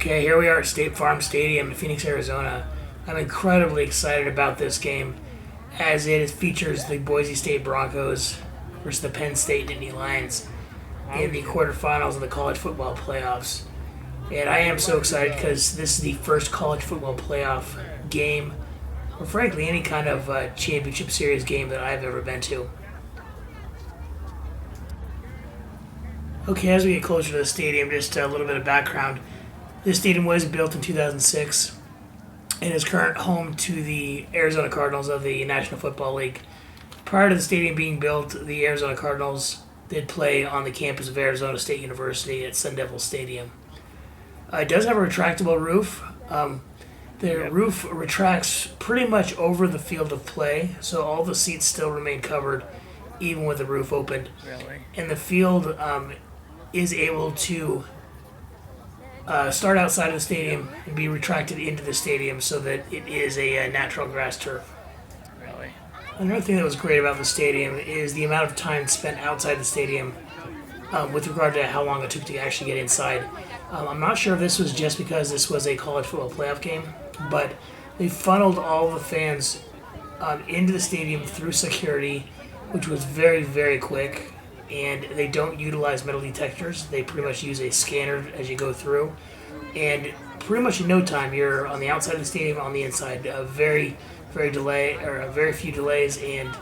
Okay, here we are at State Farm Stadium in Phoenix, Arizona. I'm incredibly excited about this game as it features the Boise State Broncos versus the Penn State Nittany Lions in the quarterfinals of the college football playoffs. And I am so excited because this is the first college football playoff game, or frankly, any kind of championship series game that I've ever been to. Okay, as we get closer to the stadium, just a little bit of background. This stadium was built in 2006 and is current home to the Arizona Cardinals of the National Football League. Prior to the stadium being built, the Arizona Cardinals did play on the campus of Arizona State University at Sun Devil Stadium. It does have a retractable roof. The roof retracts pretty much over the field of play, so all the seats still remain covered even with the roof opened. Really? And the field is able to start outside of the stadium and be retracted into the stadium so that it is a natural grass turf. Really? Another thing that was great about the stadium is the amount of time spent outside the stadium with regard to how long it took to actually get inside. I'm not sure if this was just because this was a college football playoff game, but they funneled all the fans into the stadium through security, which was very, very quick. And they don't utilize metal detectors. They pretty much use a scanner as you go through. And pretty much in no time, you're on the outside of the stadium, on the inside. Very few delays, and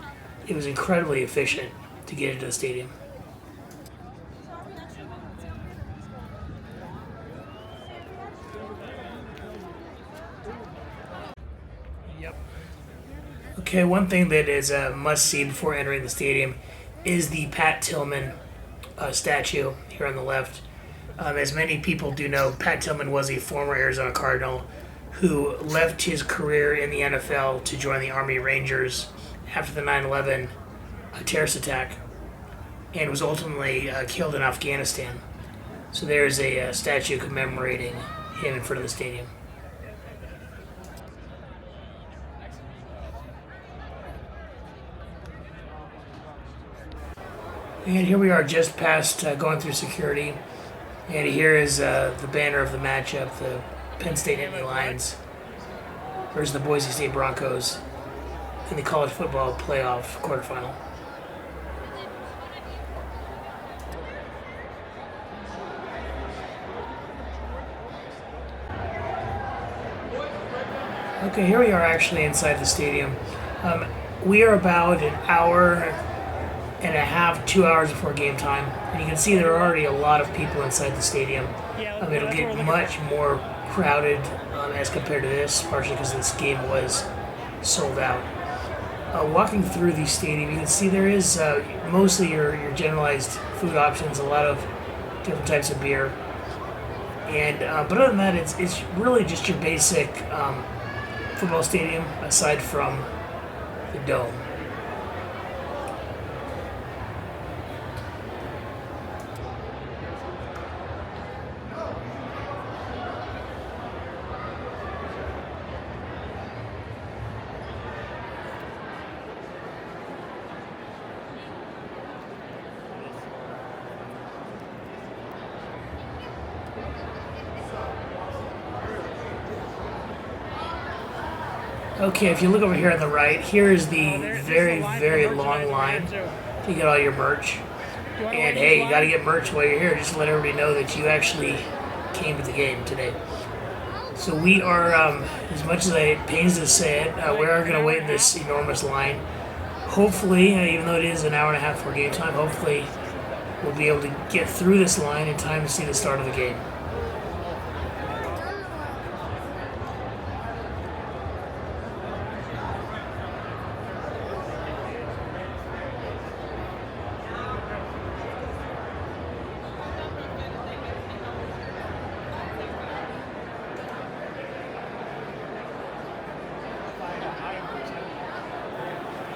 it was incredibly efficient to get into the stadium. Yep. Okay, one thing that is a must-see before entering the stadium is the Pat Tillman statue here on the left. As many people do know, Pat Tillman was a former Arizona Cardinal who left his career in the NFL to join the Army Rangers after the 9/11 terrorist attack and was ultimately killed in Afghanistan. So there's a statue commemorating him in front of the stadium. And here we are just past going through security. And here is the banner of the matchup, the Penn State Nittany Lions versus the Boise State Broncos in the college football playoff quarterfinal. Okay, here we are actually inside the stadium. We are about an hour and a half, 2 hours before game time. And you can see there are already a lot of people inside the stadium. It'll get much more crowded as compared to this, partially because this game was sold out. Walking through the stadium, you can see there is mostly your generalized food options, a lot of different types of beer. And but other than that, it's really just your basic football stadium aside from the dome. Okay, if you look over here on the right, here is the very, very long line to get all your merch. And hey, you got to get merch while you're here, just to let everybody know that you actually came to the game today. So we are, as much as it pains to say it, we are going to wait in this enormous line. Hopefully, even though it is an hour and a half before game time, hopefully we'll be able to get through this line in time to see the start of the game.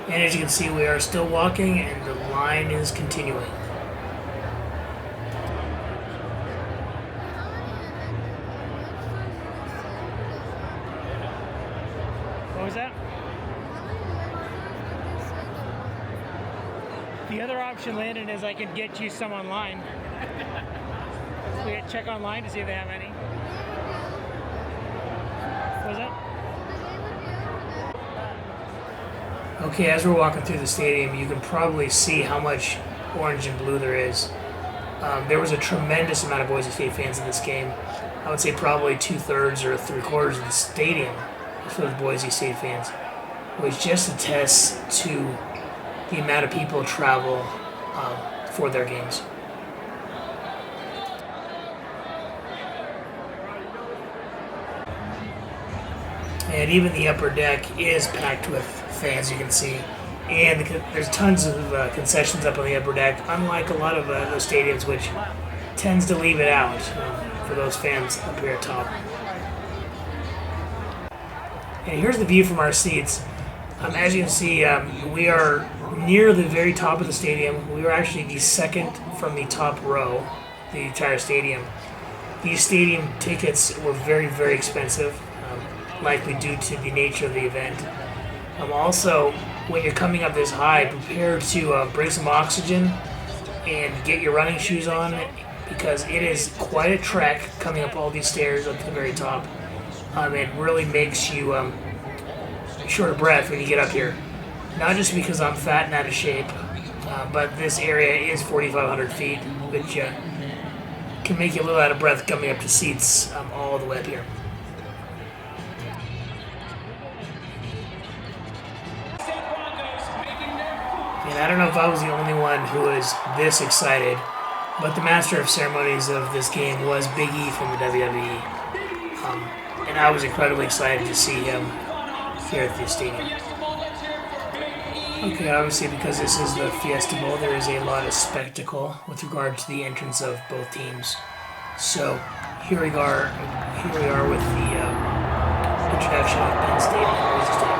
And as you can see, we are still walking and the line is continuing. What was that? The other option, Landon, is I could get you some online. We check online to see if they have any. What was that? Okay, as we're walking through the stadium, you can probably see how much orange and blue there is. There was a tremendous amount of Boise State fans in this game. I would say probably 2/3 or 3/4 of the stadium was full of Boise State fans, which just attests to the amount of people travel for their games. And even the upper deck is packed with fans, you can see. And there's tons of concessions up on the upper deck, unlike a lot of those stadiums, which tends to leave it out for those fans up here at top. And here's the view from our seats. As you can see, we are near the very top of the stadium. We were actually the second from the top row, the entire stadium. These stadium tickets were very, very expensive, likely due to the nature of the event. Also, when you're coming up this high, prepare to bring some oxygen and get your running shoes on, because it is quite a trek coming up all these stairs up to the very top. It really makes you short of breath when you get up here. Not just because I'm fat and out of shape, but this area is 4,500 feet, which can make you a little out of breath coming up to seats all the way up here. And I don't know if I was the only one who was this excited, but the master of ceremonies of this game was Big E from the WWE. And I was incredibly excited to see him here at the stadium. Okay, obviously because this is the Fiesta Bowl, there is a lot of spectacle with regard to the entrance of both teams. So here we are with the introduction of Penn State and Boise State.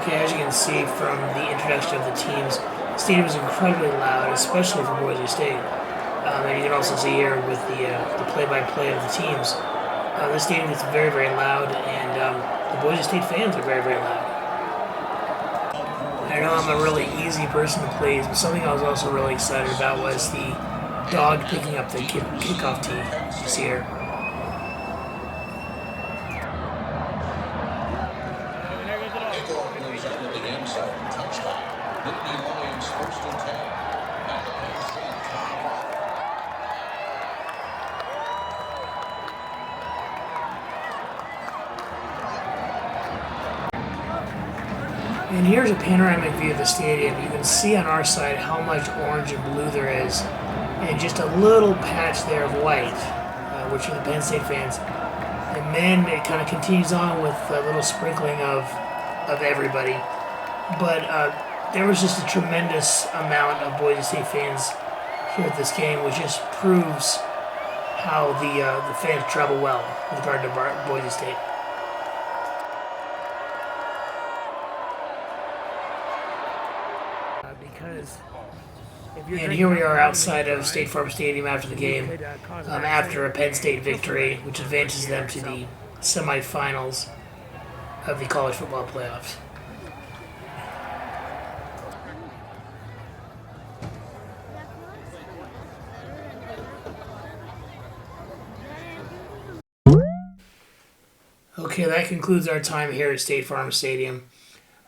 Okay, as you can see from the introduction of the teams, the stadium is incredibly loud, especially for Boise State. And you can also see here with the play-by-play of the teams, the stadium gets very, very loud, and the Boise State fans are very, very loud. I know I'm a really easy person to please, but something I was also really excited about was the dog picking up the kickoff tee this year. Kickoff goes under the end zone. Touchdown. Whitney Lions first and 10. And here's a panoramic view of the stadium. You can see on our side how much orange and blue there is, and just a little patch there of white, which are the Penn State fans. And then it kind of continues on with a little sprinkling of everybody. But there was just a tremendous amount of Boise State fans here at this game, which just proves how the fans travel well with regard to Boise State. Because And here we are outside of State Farm Stadium after the game, after a Penn State victory, which advances them to the semifinals of the college football playoffs. Okay, that concludes our time here at State Farm Stadium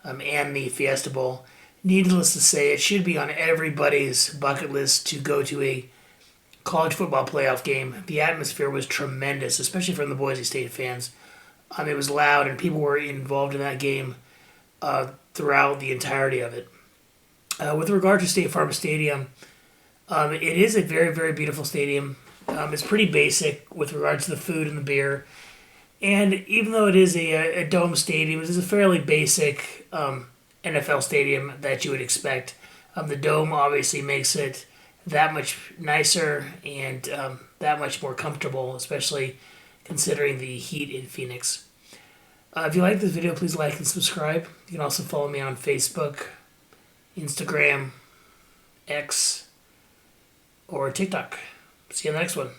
and the Fiesta Bowl. Needless to say, it should be on everybody's bucket list to go to a college football playoff game. The atmosphere was tremendous, especially from the Boise State fans. It was loud, and people were involved in that game throughout the entirety of it. With regard to State Farm Stadium, it is a very, very beautiful stadium. It's pretty basic with regards to the food and the beer. And even though it is a dome stadium, it is a fairly basic NFL stadium that you would expect. The dome obviously makes it that much nicer and that much more comfortable, especially considering the heat in Phoenix. If you like this video, please like and subscribe. You can also follow me on Facebook, Instagram, X, or TikTok. See you in the next one.